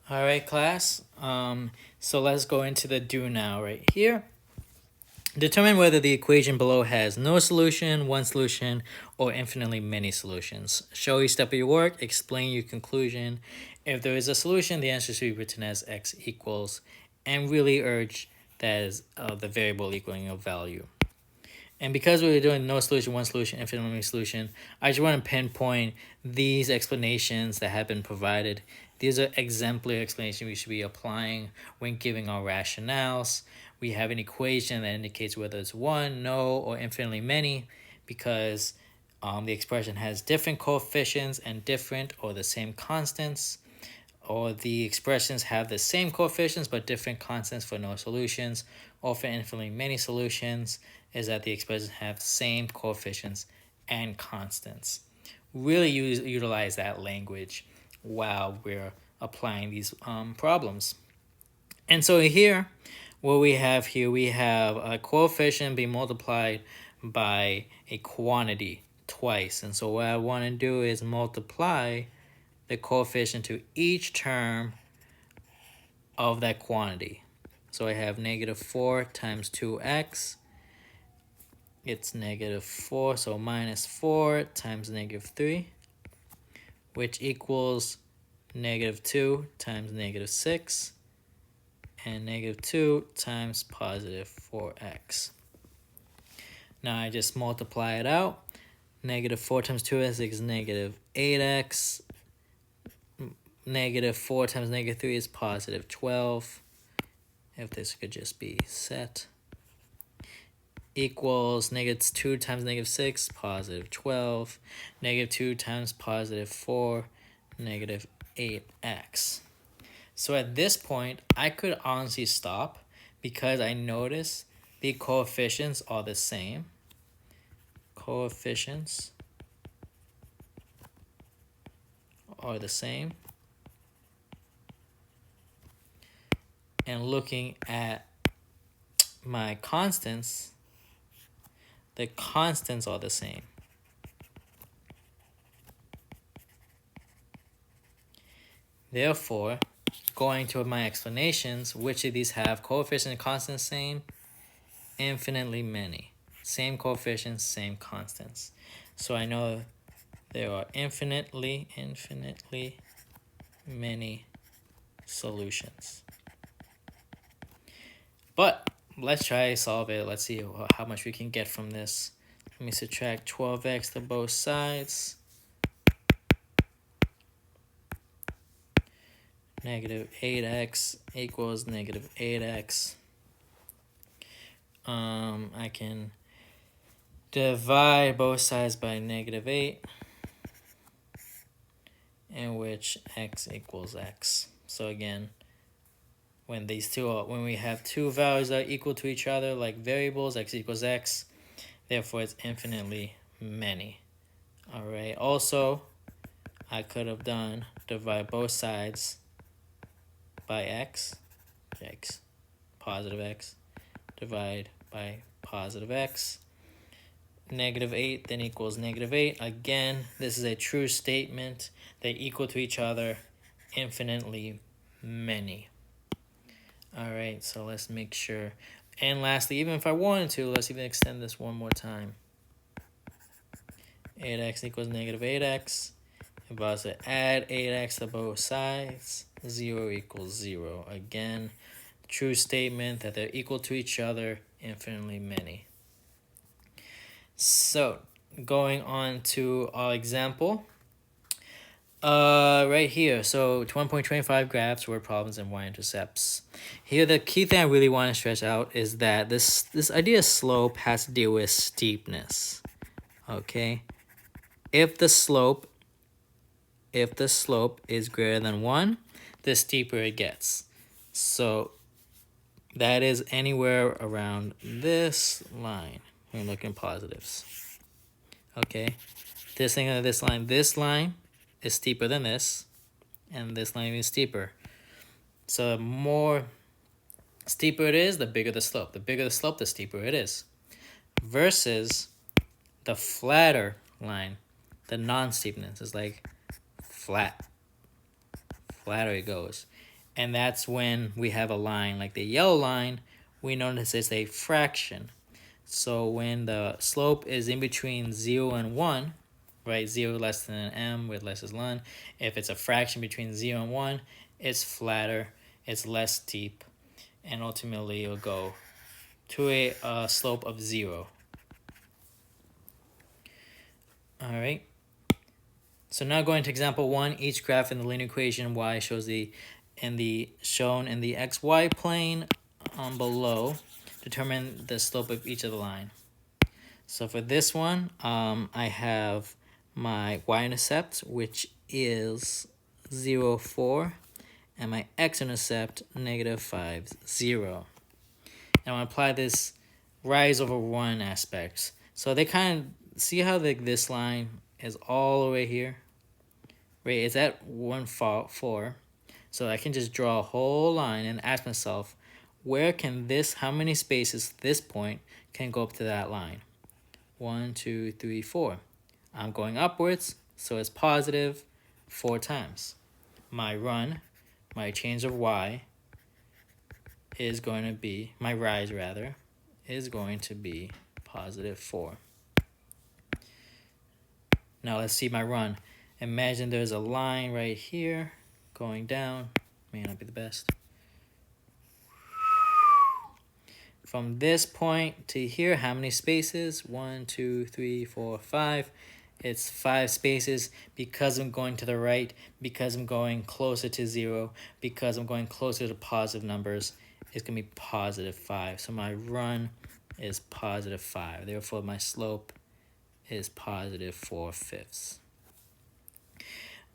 All right, class. So let's go into the do now right here. Determine whether the equation below has no solution, one solution, or infinitely many solutions. Show each step of your work, explain your conclusion. If there is a solution, the answer should be written as x equals, and really urge that is the variable equaling a value. And because we were doing no solution, one solution, infinitely many solution, I just want to pinpoint these explanations that have been provided. These are exemplary explanations we should be applying when giving our rationales. We have an equation that indicates whether it's one, no, or infinitely many, because the expression has different coefficients and different or the same constants, or the expressions have the same coefficients but different constants for no solutions, or for infinitely many solutions is that the expressions have same coefficients and constants. Really utilize that language while we're applying these problems. And so here, what we have here, we have a coefficient being multiplied by a quantity twice. And so what I want to do is multiply the coefficient to each term of that quantity. So I have negative 4 times 2x. It's negative 4, so minus 4 times negative 3, which equals negative 2 times negative 6, and negative 2 times positive 4x. Now I just multiply it out. Negative 4 times 2x is negative 8x. Negative 4 times negative 3 is positive 12. If this could just be set. Equals negative 2 times negative 6, positive 12. Negative 2 times positive 4, negative 8x. So at this point, I could honestly stop because I notice the coefficients are the same. Coefficients are the same. And looking at my constants, the constants are the same. Therefore, going to my explanations, which of these have coefficient and constants same? Infinitely many. Same coefficients, same constants. So I know there are infinitely many solutions. But let's try to solve it. Let's see how much we can get from this. Let me subtract 12x to both sides. Negative 8x equals negative 8x. I can divide both sides by negative 8, in which x equals x. So again, when we have two values that are equal to each other, like variables, x equals x, therefore it's infinitely many. All right. Also, I could have done divide both sides by x, positive x, divide by positive x. Negative 8 then equals negative 8. Again, this is a true statement. They equal to each other, infinitely many. All right, so let's make sure. And lastly, even if I wanted to, let's even extend this one more time. 8x equals negative 8x. If I was to add 8x to both sides, 0 equals 0. Again, true statement that they're equal to each other, infinitely many. So, going on to our example. Right here, so 1.25 graphs, word problems, and y-intercepts. Here, the key thing I really want to stretch out is that this idea of slope has to deal with steepness. Okay, if the slope is greater than 1, the steeper it gets. So that is anywhere around this line. We're looking positives. Okay, this line is steeper than this, and this line is steeper. So the more steeper it is, the bigger the slope. The bigger the slope, the steeper it is. Versus the flatter line, the non-steepness is like flat. Flatter it goes. And that's when we have a line like the yellow line, we notice it's a fraction. So when the slope is in between 0 and 1, right, 0 less than an m with less than 1, if it's a fraction between 0 and 1, it's flatter, it's less steep, and ultimately it'll go to a slope of 0. All right. So now going to example 1, each graph in the linear equation y shows shown in the xy plane below. Determine the slope of each of the line. So for this one, I have my y-intercept, which is 0, 4, and my x-intercept, negative 5, 0. And I want to apply this rise over 1 aspects. So they kind of, see how this line is all the way here? Right, it's at 1, 4. So I can just draw a whole line and ask myself, where can how many spaces this point can go up to that line? 1, 2, 3, 4. I'm going upwards, so it's positive 4 times. My change of y is going to be, my rise rather, is going to be positive 4. Now let's see my run. Imagine there's a line right here going down. May not be the best. From this point to here, how many spaces? 1, 2, 3, 4, 5. It's 5 spaces because I'm going to the right, because I'm going closer to 0, because I'm going closer to positive numbers. It's going to be positive 5. So my run is positive 5. Therefore, my slope is positive 4/5.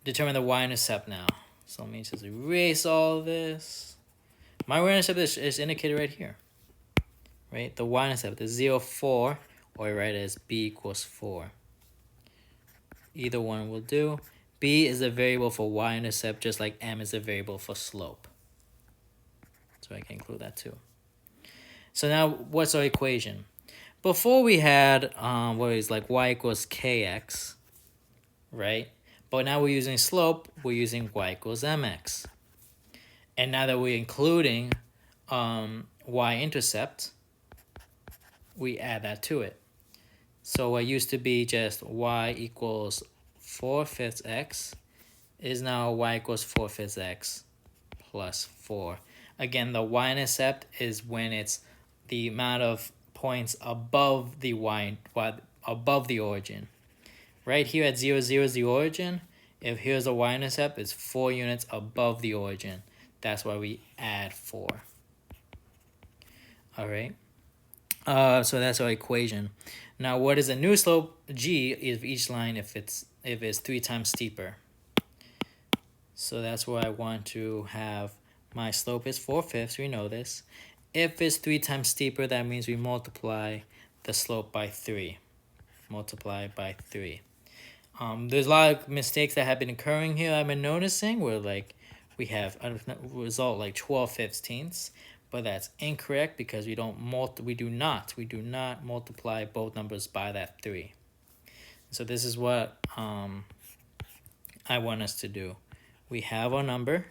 Determine the y-intercept now. So let me just erase all of this. My y-intercept is indicated right here. Right? The y-intercept is 0, 4, or I write it as b equals 4. Either one will do. B is a variable for y-intercept, just like m is a variable for slope. So I can include that too. So now, what's our equation? Before we had what is like y equals kx, right? But now we're using slope, we're using y equals mx. And now that we're including y-intercept, we add that to it. So what used to be just y equals 4/5 x is now y equals 4/5 x plus 4. Again, the y-intercept is when it's the amount of points above the above the origin. Right here at 0, 0 is the origin. If here's a y-intercept, it's 4 units above the origin. That's why we add 4. All right. So that's our equation. Now, what is a new slope? G is each line if it's 3 times steeper. So that's where I want to have my slope is 4/5. We know this. If it's 3 times steeper, that means we multiply the slope by 3. Multiply by 3. There's a lot of mistakes that have been occurring here I've been noticing where like we have a result like 12/15, but that's incorrect because we do not multiply both numbers by that 3. So this is what I want us to do. We have our number,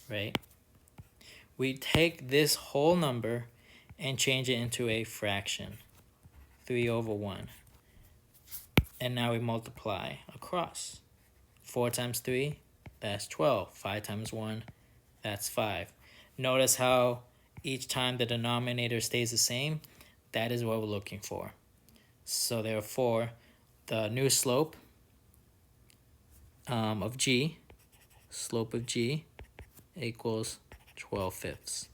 right? We take this whole number and change it into a fraction, 3/1. And now we multiply across. 4 times 3, that's 12. 5 times 1, that's 5. Notice how each time the denominator stays the same. That is what we're looking for. So therefore, the new slope of g, slope of g, equals 12/5.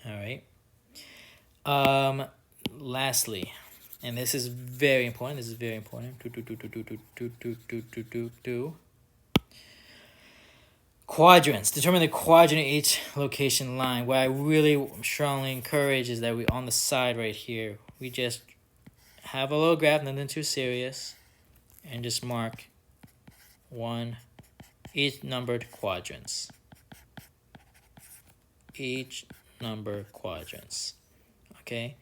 All right. Lastly, and this is very important. Quadrants. Determine the quadrant of each location line. What I really strongly encourage is that we on the side right here, we just have a little graph, nothing too serious, and just mark each numbered quadrants. Each numbered quadrants. Okay?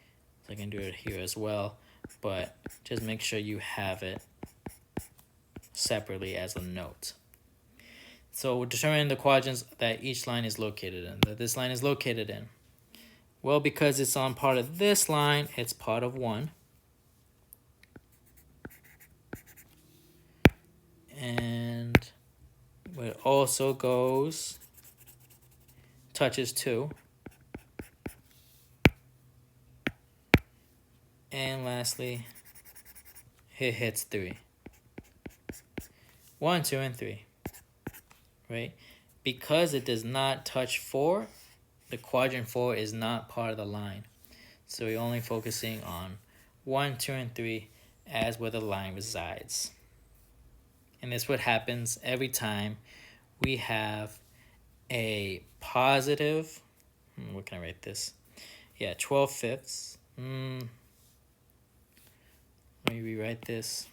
So I can do it here as well, but just make sure you have it separately as a note. So we're determining the quadrants that each line is located in, that this line is located in. Well, because it's on part of this line, it's part of 1. And it also touches 2. And lastly, it hits 3. 1, 2, and 3. Right? Because it does not touch 4, the quadrant 4 is not part of the line. So we're only focusing on 1, 2, and 3 as where the line resides. And this is what happens every time we have a positive, what can I write this? Yeah, 12/5. Let me rewrite this.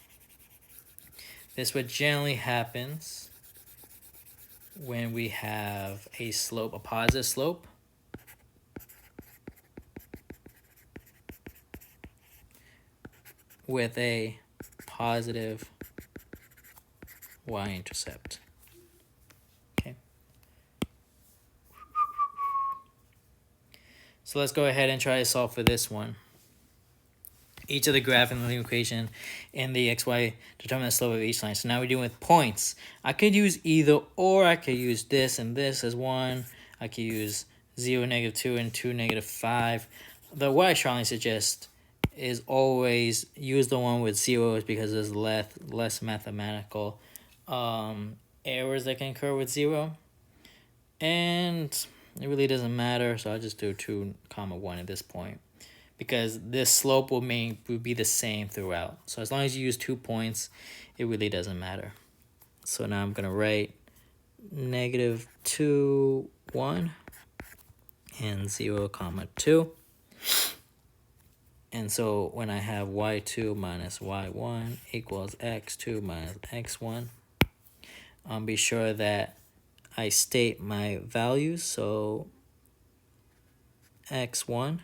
This is what generally happens when we have a slope, a positive slope. With a positive y-intercept. Okay. So let's go ahead and try to solve for this one. Each of the graph and the equation in the xy determine the slope of each line. So now we're dealing with points. I could use either or. I could use this and this as 1. I could use 0, -2, and 2, -5. What I strongly suggest is always use the one with zeros because there's less mathematical errors that can occur with 0. And it really doesn't matter, so I'll just do 2, 1 at this point. Because this slope will be the same throughout. So as long as you use 2 points, it really doesn't matter. So now I'm going to write -2, 1, and 0, 2. And so when I have y2 minus y1 equals x2 minus x1, be sure that I state my values. So x1,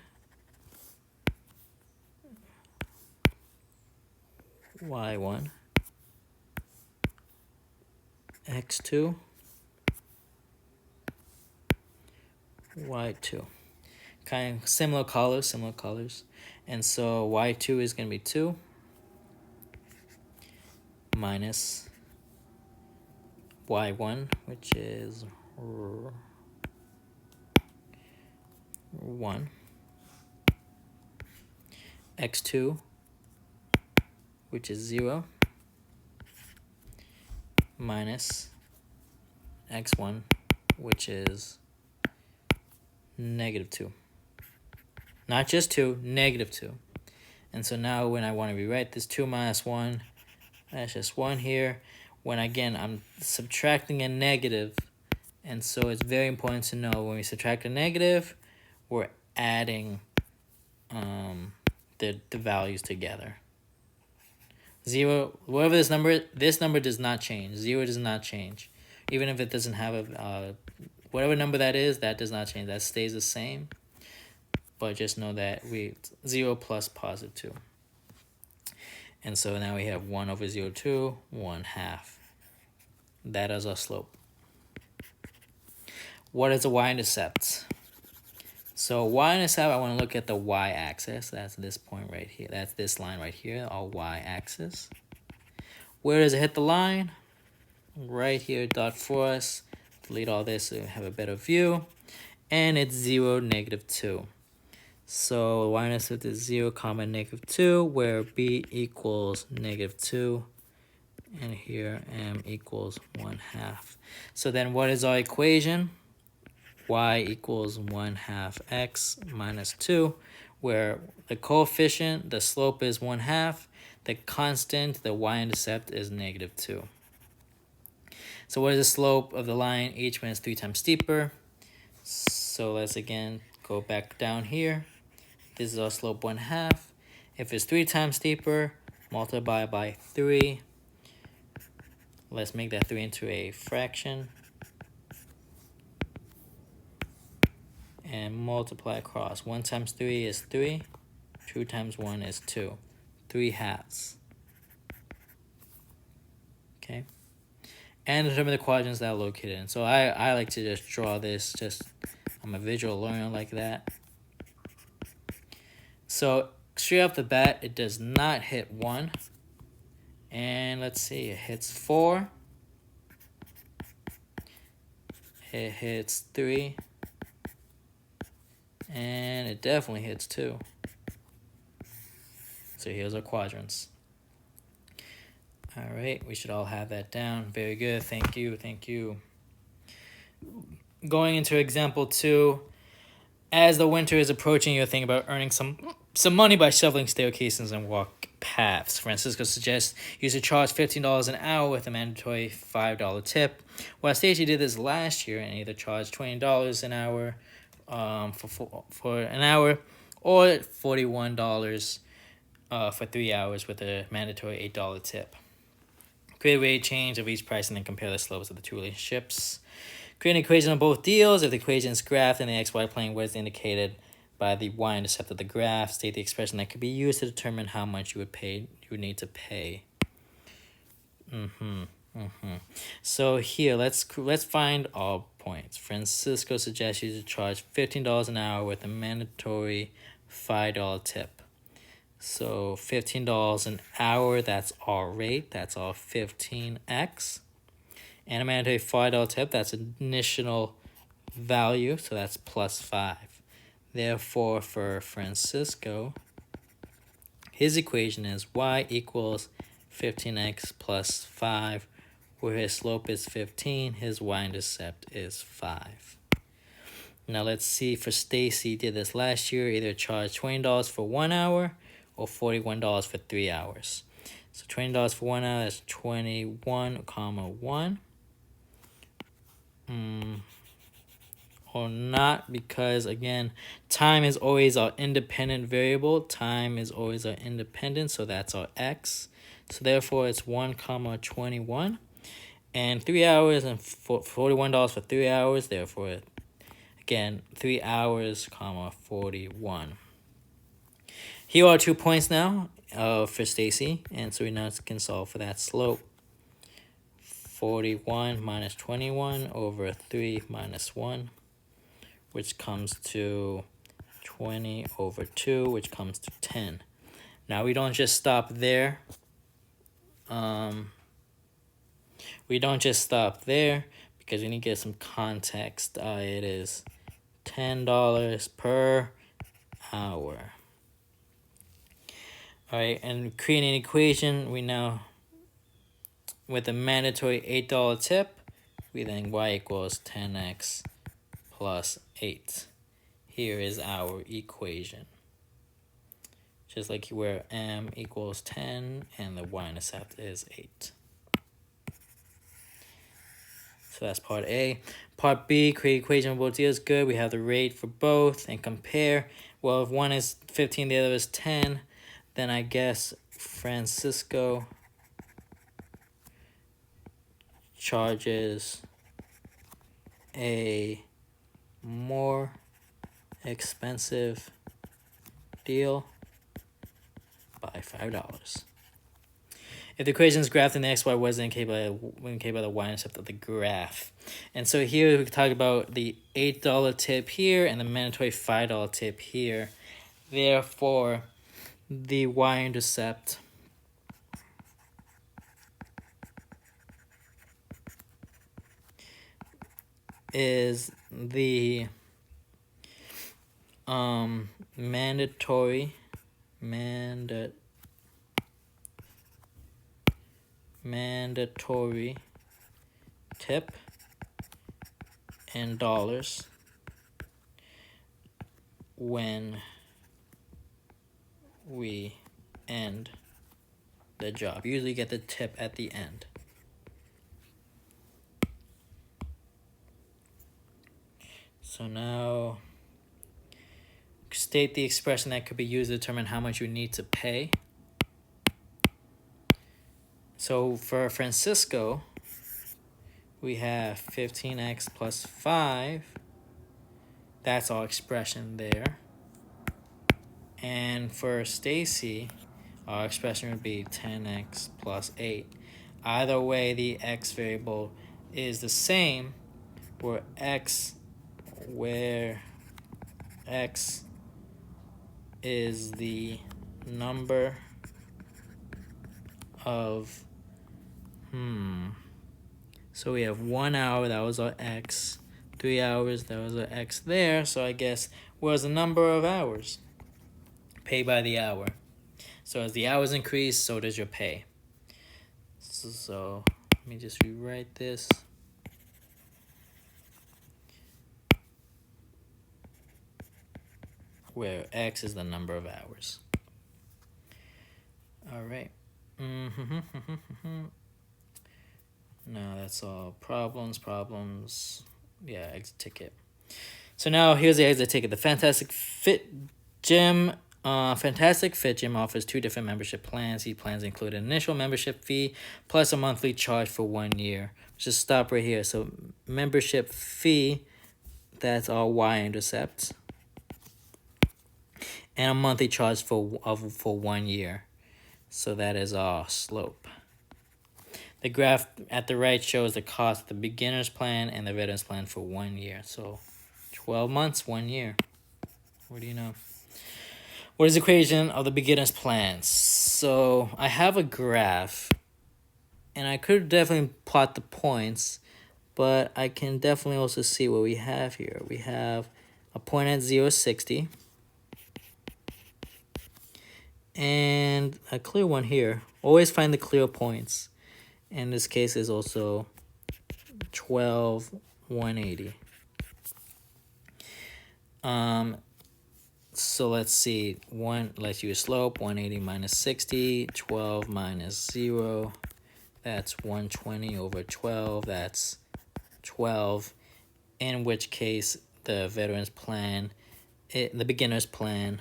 y1, x2, y2. Kind of similar colors. And so y2 is going to be 2 minus y1, which is 1, x2, which is 0, minus x1, which is -2. Not just 2, -2. And so now when I want to rewrite this 2 minus 1, that's just 1 here. When again, I'm subtracting a negative. And so it's very important to know when we subtract a negative, we're adding the values together. 0, whatever this number does not change. 0 does not change. Even if it doesn't have whatever number that is, that does not change. That stays the same. But just know that 0 plus +2. And so now we have 1 over 0, 2, 1/2. That is our slope. What is the y-intercept? So y-intercept, I want to look at the y-axis. That's this point right here. That's this line right here, our y-axis. Where does it hit the line? Right here, dot for us. Delete all this so we have a better view. And it's 0, -2. So y-intercept is 0, -2, where b equals -2. And here m equals 1/2. So then what is our equation? Y equals 1/2 x minus 2, where the coefficient, the slope is 1/2, the constant, the y-intercept is -2. So what is the slope of the line h when it's 3 times steeper? So let's again go back down here. This is our slope 1/2. If it's 3 times steeper, multiply by 3. Let's make that 3 into a fraction. And multiply across. 1 times 3 is 3. 2 times 1 is 2. 3/2. okay? And determine the quadrants that are located in. So I like to just draw this, I'm a visual learner like that. So straight off the bat, it does not hit 1. And let's see, it hits 4. It hits 3. And it definitely hits 2. So here's our quadrants. All right, we should all have that down. Very good. Thank you. Thank you. Going into example 2, as the winter is approaching, you're thinking about earning some money by shoveling staircases and walk paths. Francisco suggests you should charge $15 an hour with a mandatory $5 tip. While Stacy did this last year and either charged $20 an hour for an hour or $41 for 3 hours with a mandatory $8 tip. Create a rate change of each price and then compare the slopes of the two relationships. Create an equation of both deals. If the equation is graphed in the xy plane, what is indicated by the y-intercept of the graph? State the expression that could be used to determine how much you would need to pay. So here, let's find all points. Francisco suggests you to charge $15 an hour with a mandatory $5 tip. So $15 an hour, that's our rate. That's our 15x. And a mandatory $5 tip, that's initial value, so that's plus 5. Therefore, for Francisco, his equation is y equals 15x plus 5, where his slope is 15, his y-intercept is 5. Now let's see, for Stacy, did this last year, either charge $20 for 1 hour or $41 for 3 hours. So $20 for 1 hour, that's 21 comma 1. Or not, because again, time is always our independent variable. Time is always our independent, so that's our x. So therefore it's 1 comma 21. And 3 hours and $41 for 3 hours, therefore again 3 hours comma 41. Here are 2 points now for Stacy, and so we now can solve for that slope. 41 minus 21 over 3 minus 1, which comes to 20 over 2, which comes to 10. Now we don't just stop there. We don't just stop there because we need to get some context. It is $10 per hour. All right, and creating an equation, we now, with a mandatory $8 tip, we then y equals 10x plus 8. Here is our equation. Just like where m equals 10 and the y-intercept is 8. So that's part A. Part B, create equation of both deals. Good, we have the rate for both and compare. Well, if one is 15, the other is 10, then I guess Francisco charges a more expensive deal by $5. If the equation is graphed, then the xy wasn't indicated by the y-intercept of the graph. And so here we can talk about the $8 tip here and the mandatory $5 tip here. Therefore, the y-intercept is the mandatory tip in dollars when we end the job. Usually get the tip at the end. So now state the expression that could be used to determine how much you need to pay. So for Francisco, we have 15x plus 5. That's our expression there. And for Stacy, our expression would be 10x plus 8. Either way, the x variable is the same, where x is the number of, so we have 1 hour, that was our x, 3 hours, that was our x there, so I guess was the number of hours, pay by the hour. So as the hours increase, so does your pay. So let me just rewrite this. Where x is the number of hours. All right. No, that's all. Problems. Yeah, exit ticket. So now here's the exit ticket. The Fantastic Fit Gym. Fantastic Fit Gym offers 2 different membership plans. These plans include an initial membership fee plus a monthly charge for 1 year. Just stop right here. So membership fee, that's our y-intercept, and a monthly charge for 1 year. So that is our slope. The graph at the right shows the cost of the beginner's plan and the veteran's plan for 1 year. So 12 months, 1 year. What do you know? What is the equation of the beginner's plan? So I have a graph, and I could definitely plot the points, but I can definitely also see what we have here. We have a point at 0, 60, and a clear one here. Always find the clear points. In this case is also 12, 180. So let's see, let's use slope, 180 minus 60, 12 minus 0, that's 120 over 12, that's 12, in which case the veteran's plan, the beginner's plan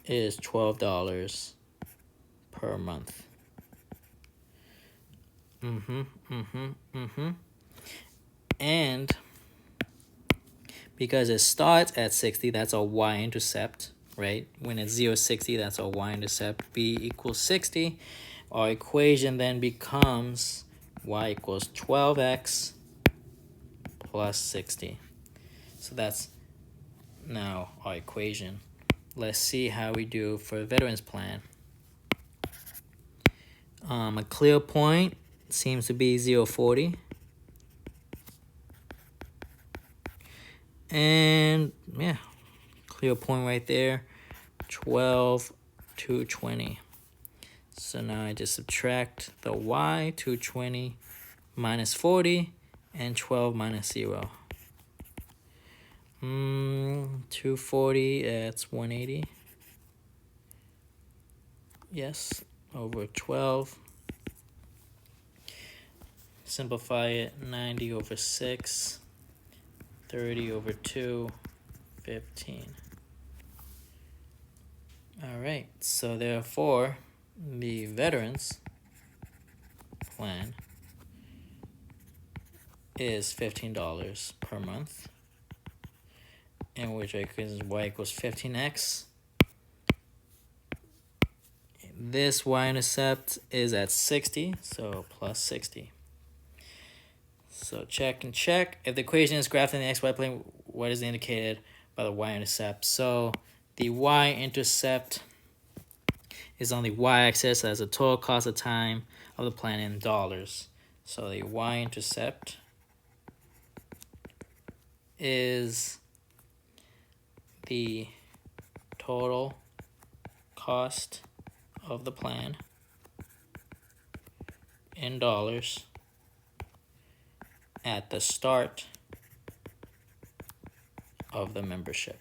is $12 per month. And because it starts at 60, that's our y-intercept, right? When it's 0, 60, that's our y-intercept. B equals 60. Our equation then becomes y equals 12x plus 60. So that's now our equation. Let's see how we do for a veteran's plan. A clear point seems to be 0.40. And yeah, clear point right there, 12, 220. So now I just subtract the y, 220 minus 40, and 12 minus 0. 240, that's 180. Yes, over 12. Simplify it, 90 over 6. 30 over 2, 15. All right, so therefore, the veterans plan is $15 per month, in which equation y equals 15x. This y-intercept is at 60, so plus 60. So check and check. If the equation is graphed in the xy plane, what is indicated by the y-intercept? So the y-intercept is on the y-axis as the total cost of time of the plan in dollars. So the y-intercept is the total cost of the plan in dollars at the start of the membership.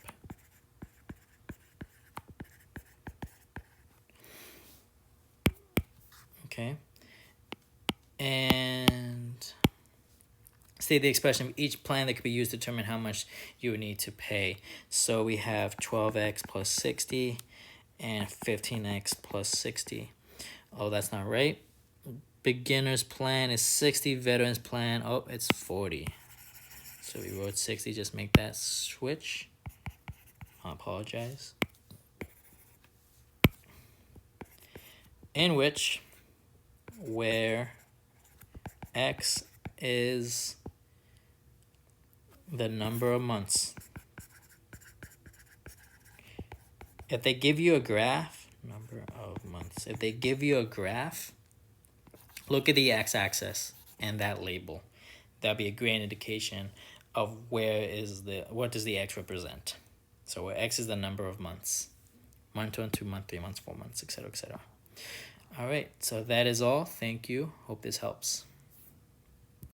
Okay. And state the expression of each plan that could be used to determine how much you would need to pay. So we have 12x plus 60 and 15x plus 60. Oh, that's not right. Beginner's plan is 60, veteran's plan, oh, it's 40. So we wrote 60, just make that switch. I apologize. in which where x is the number of months. If they give you a graph, number of months, if they give you a graph, look at the x-axis and that label. That'll be a great indication of what does the x represent. So where x is the number of months. Month 1, 2, month 3, month 4, months, etc., etc. All right, so that is all. Thank you. Hope this helps.